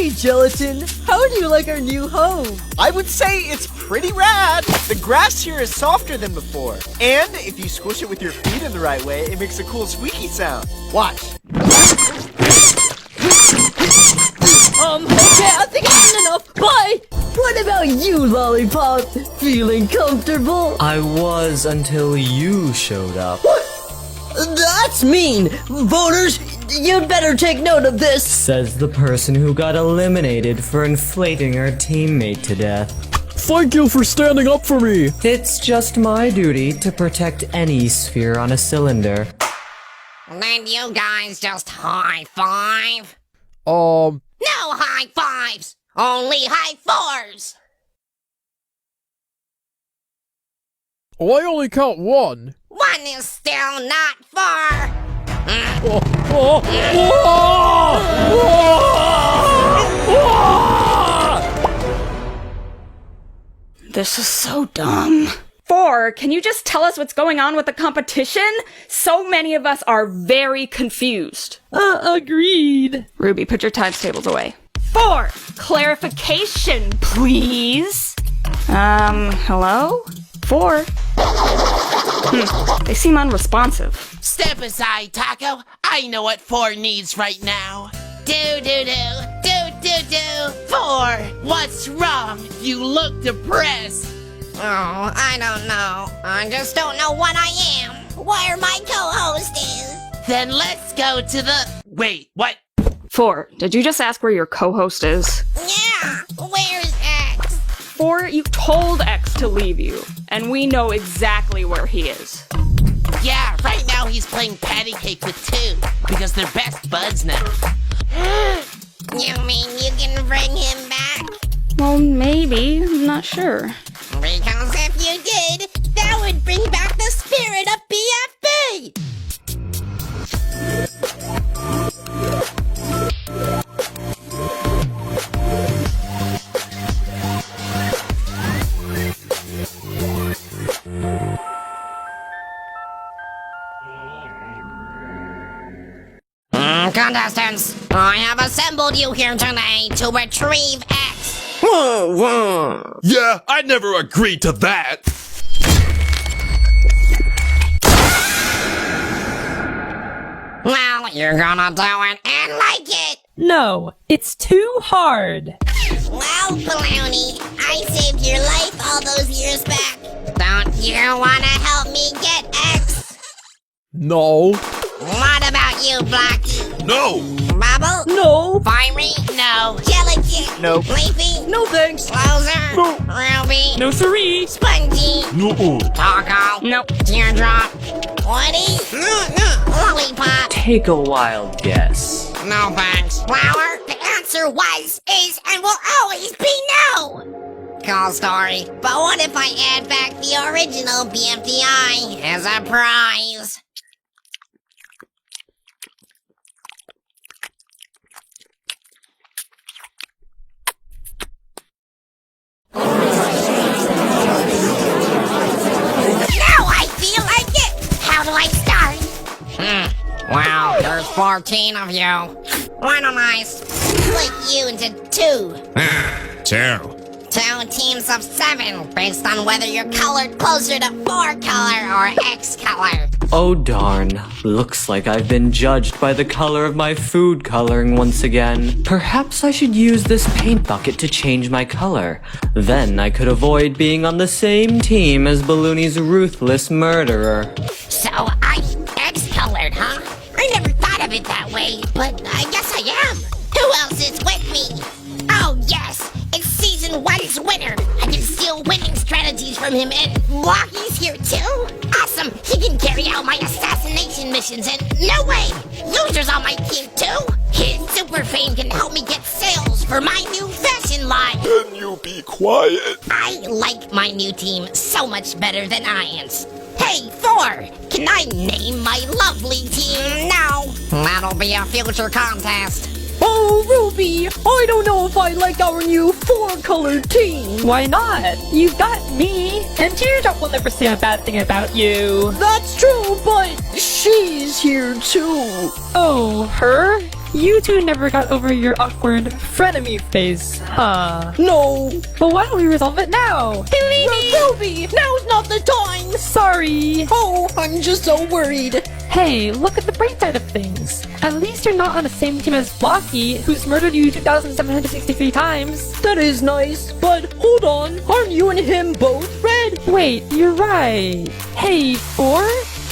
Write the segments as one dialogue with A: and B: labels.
A: Hey, Gelatin! How do you like our new home?
B: I would say it's pretty rad. The grass here is softer than before. And if you squish it with your feet in the right way, it makes a cool squeaky sound. Watch.
A: Okay, I think I've done enough. Bye! What about you, Lollipop? Feeling comfortable?
C: I was until you showed up.
A: What? That's mean! Voters, you'd better take note of this!
C: Says the person who got eliminated for inflating our teammate to death.
D: Thank you for standing up for me!
C: It's just my duty to protect any sphere on a cylinder.
E: Then you guys just high five?
D: No
E: high fives! Only high fours!
D: I only count one.
E: One is still not far!
F: This is so dumb. 4, can you just tell us what's going on with the competition? So many of us are very confused.
A: Agreed.
F: Ruby, put your times tables away. 4, clarification, please. Hello? 4? They seem unresponsive.
G: Step aside, Taco. I know what 4 needs right now. Do. 4, what's wrong? You look depressed.
E: Oh, I don't know. I just don't know what I am. Where my co-host is.
G: Then let's go to the... Wait, what?
F: 4, did you just ask where your co-host is?
E: Yeah, where's X?
F: 4, you told X to leave you, and we know exactly where he is.
G: Yeah, right now he's playing patty cake with 2, because they're best buds now.
E: You mean you can bring him back?
F: Well, maybe. I'm not sure.
E: Because if you did, that would bring back the spirit of BFB! Contestants, I have assembled you here today to retrieve X.
H: Yeah, I never agreed to that.
E: Well, you're gonna do it and like it.
A: No, it's too hard.
E: Well, Baloney, I saved your life all those years back. Don't you wanna help me get X?
D: No.
E: What about you, Blocky?
H: No.
E: Bubble?
A: No.
E: Fiery? No. Gelatin?
B: Nope.
E: Leafy?
A: No thanks.
E: Closer?
D: No.
E: Ruby?
A: No siree.
E: Spongy?
H: No.
E: Taco?
F: Nope.
E: Teardrop? Woody? Lollipop?
C: Take a wild guess.
E: No thanks. Flower? The answer was, is, and will always be no! Cool story. But what if I add back the original BFDI as a prize? Now I feel like it! How do I start? Wow, there's 14 of you. Why don't I split you into 2?
H: 2.
E: 2 teams of 7, based on whether you're colored closer to 4 color or X color.
C: Oh darn, looks like I've been judged by the color of my food coloring once again. Perhaps I should use this paint bucket to change my color. Then I could avoid being on the same team as Balloony's ruthless murderer.
E: So I'm X colored, huh? I never thought of it that way, but I guess I am. Who else is with me? Oh yes, it's Season 1's winner. I can steal winning strategies from him, and Blocky's here too? Awesome, he can carry out my assassination missions, and no way, Loser's on my team too? His super fame can help me get sales for my new fashion line.
H: Can you be quiet?
E: I like my new team so much better than Ian's. Hey, 4, can I name my lovely team now? That'll be a future contest.
A: Oh, Ruby, I don't know if I like our new 4-colored team.
I: Why not? You've got me, and Teardrop will never say a bad thing about you.
A: That's true, but she's here too.
I: Oh, her? You two never got over your awkward frenemy phase, huh?
A: No.
I: But why don't we resolve it now?
A: Ruby, now's not the time.
I: Sorry.
A: Oh, I'm just so worried.
I: Hey, look at the bright side of things. At least you're not on the same team as Blocky, who's murdered you 2,763 times.
A: That is nice, but hold on. Aren't you and him both red?
I: Wait, you're right. Hey, 4?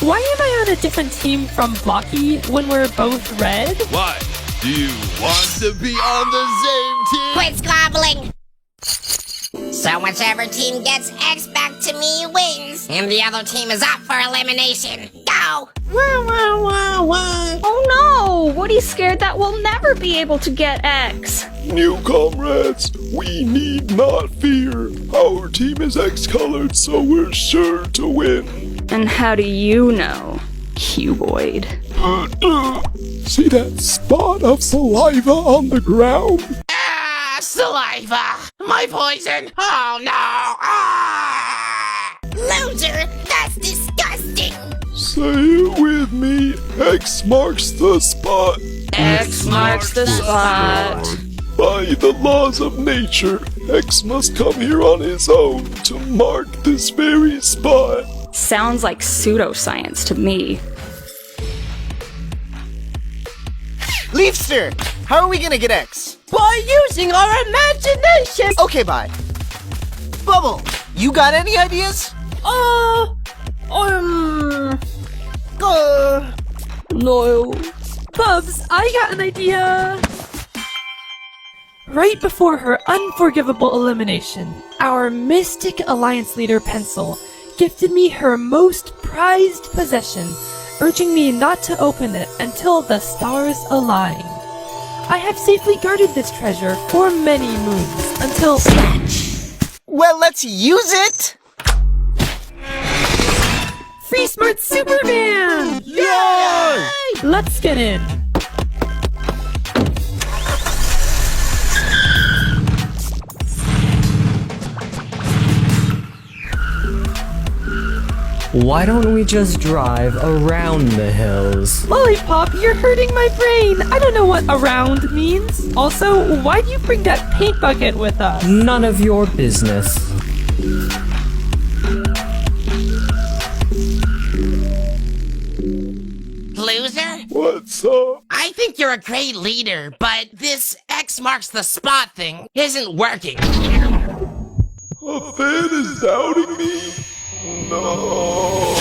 I: Why am I on a different team from Blocky when we're both red?
H: Why? Do you want to be on the same team?
E: Quit squabbling! So whichever team gets X back to me wins, and the other team is up for elimination. Go!
F: Oh no! Woody's scared that we'll never be able to get X.
H: New comrades, we need not fear. Our team is X-colored, so we're sure to win.
F: And how do you know, cuboid?
H: See that spot of saliva on the ground?
G: Ah, saliva! My poison! Oh no! Ah!
E: Loser! That's disgusting!
H: Say it with me. X marks the spot.
F: X marks the spot.
H: By the laws of nature, X must come here on his own to mark this very spot.
F: Sounds like pseudoscience to me.
B: Leafster, how are we gonna get X?
A: By using our imagination.
B: Okay, bye. Bubble, you got any ideas?
A: No.
I: Bubs, I got an idea! Right before her unforgivable elimination, our Mystic Alliance leader Pencil gifted me her most prized possession, urging me not to open it until the stars align. I have safely guarded this treasure for many moons until—
B: Well, let's use it!
I: Free Smart Superman!
B: Yay!
I: Let's get in.
C: Why don't we just drive around the hills?
I: Lollipop, you're hurting my brain. I don't know what around means. Also, why do you bring that paint bucket with us?
C: None of your business.
G: Loser?
H: What's up?
G: I think you're a great leader, but this X marks the spot thing isn't working.
H: A fan is doubting me? No.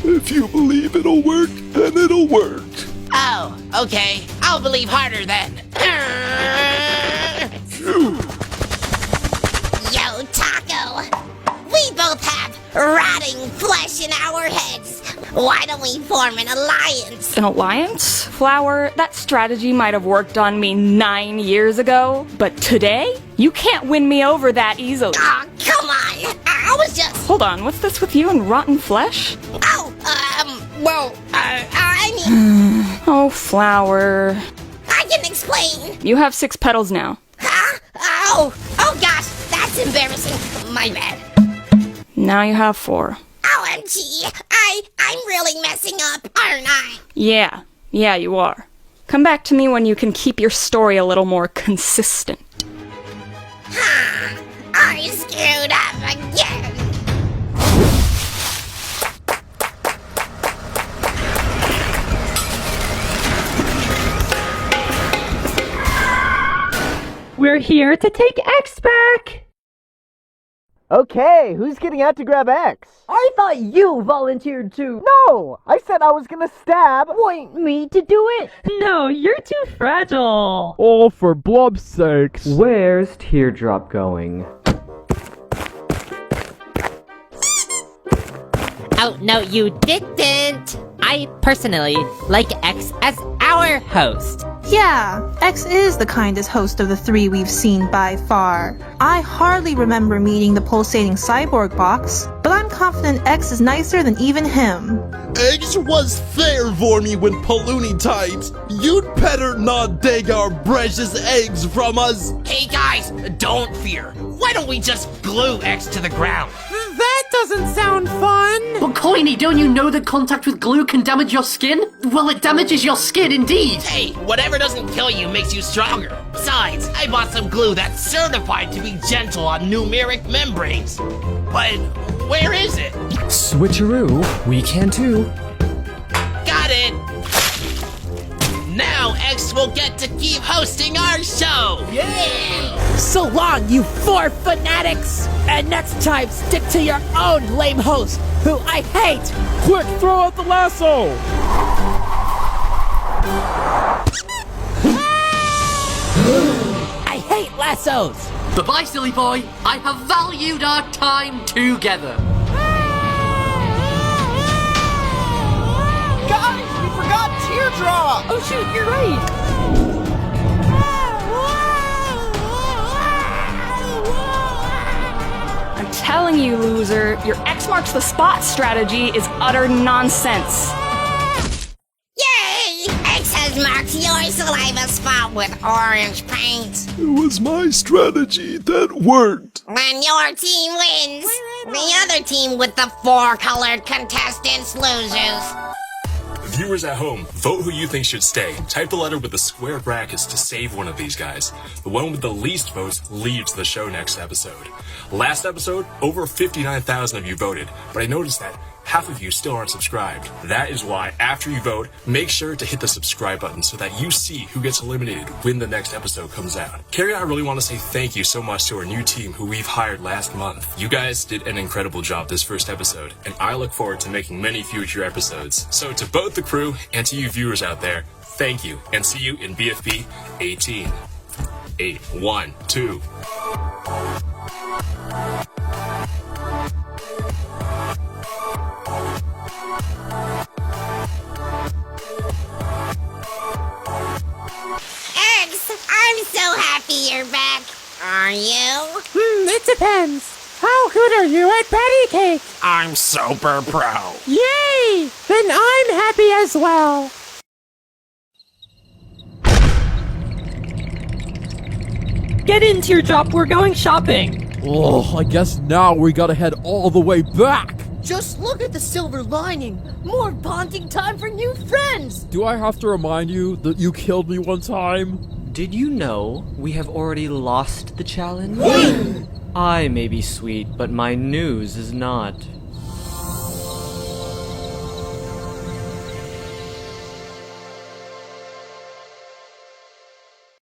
H: If you believe it'll work, then it'll work.
G: Oh, okay. I'll believe harder then.
H: Phew.
E: Yo, Taco! We both have rotting flesh in our heads. Why don't we form an alliance?
F: An alliance? Flower, that strategy might have worked on me 9 years ago, but today? You can't win me over that easily.
E: Oh, come on! I was just...
F: Hold on, what's this with you and rotten flesh?
E: I mean...
F: Oh, Flower.
E: I can explain.
F: You have 6 petals now.
E: Huh? Oh gosh, that's embarrassing. My bad.
F: Now you have 4.
E: OMG, I'm really messing up, aren't I?
F: Yeah, you are. Come back to me when you can keep your story a little more consistent.
E: I screwed up again.
I: We're here to take X back!
B: Okay, who's getting out to grab X?
A: I thought you volunteered to
B: No! I said I was gonna stab.
A: point me to do it.
I: No, you're too fragile!
D: Oh, for blob's sakes.
C: Where's Teardrop going?
J: Oh, no, you didn't! I personally like X as our host.
K: Yeah, X is the kindest host of the 3 we've seen by far. I hardly remember meeting the pulsating cyborg box, but I'm confident X is nicer than even him.
H: Eggs was fair for me when Paloonie times. You'd better not take our precious eggs from us.
G: Hey guys, don't fear. Why don't we just glue X to the ground?
J: That
L: doesn't sound fun!
M: But Coiny, don't you know that contact with glue can damage your skin? Well, it damages your skin indeed!
G: Hey, whatever doesn't kill you makes you stronger. Besides, I bought some glue that's certified to be gentle on numeric membranes. But where is it?
C: Switcheroo, we can too.
G: Got it! Now X will get to keep hosting our show!
L: Yeah! So long, you 4 fanatics! And next time, stick to your own lame host, who I hate!
D: Quick, throw out the lasso!
L: I hate lassos!
M: Bye-bye, silly boy. I have valued our time together.
B: Guys, we forgot Teardrop!
A: Oh shoot, you're right!
F: I'm telling you, loser, your X marks the spot strategy is utter nonsense.
E: Yay! X has marked your saliva spot with orange paint.
H: It was my strategy that worked.
E: When your team wins, the other team with the 4 colored contestants loses.
N: Viewers at home, vote who you think should stay. Type a letter with the square brackets to save one of these guys. The one with the least votes leaves the show next episode. Last episode, over 59,000 of you voted, but I noticed that half of you still aren't subscribed. That is why, after you vote, make sure to hit the subscribe button so that you see who gets eliminated when the next episode comes out. Carrie and I really want to say thank you so much to our new team who we've hired last month. You guys did an incredible job this first episode, and I look forward to making many future episodes. So to both the crew and to you viewers out there, thank you, and see you in BFB 18. 8, 1, 2.
E: I'm so happy you're back. Are you?
L: It depends. How good are you at patty cake?
G: I'm super pro.
L: Yay! Then I'm happy as well.
I: Get in, Teardrop, we're going shopping!
D: Oh, I guess now we gotta head all the way back!
A: Just look at the silver lining. More bonding time for new friends.
D: Do I have to remind you that you killed me one time?
C: Did you know we have already lost the challenge? I may be sweet, but my news is not.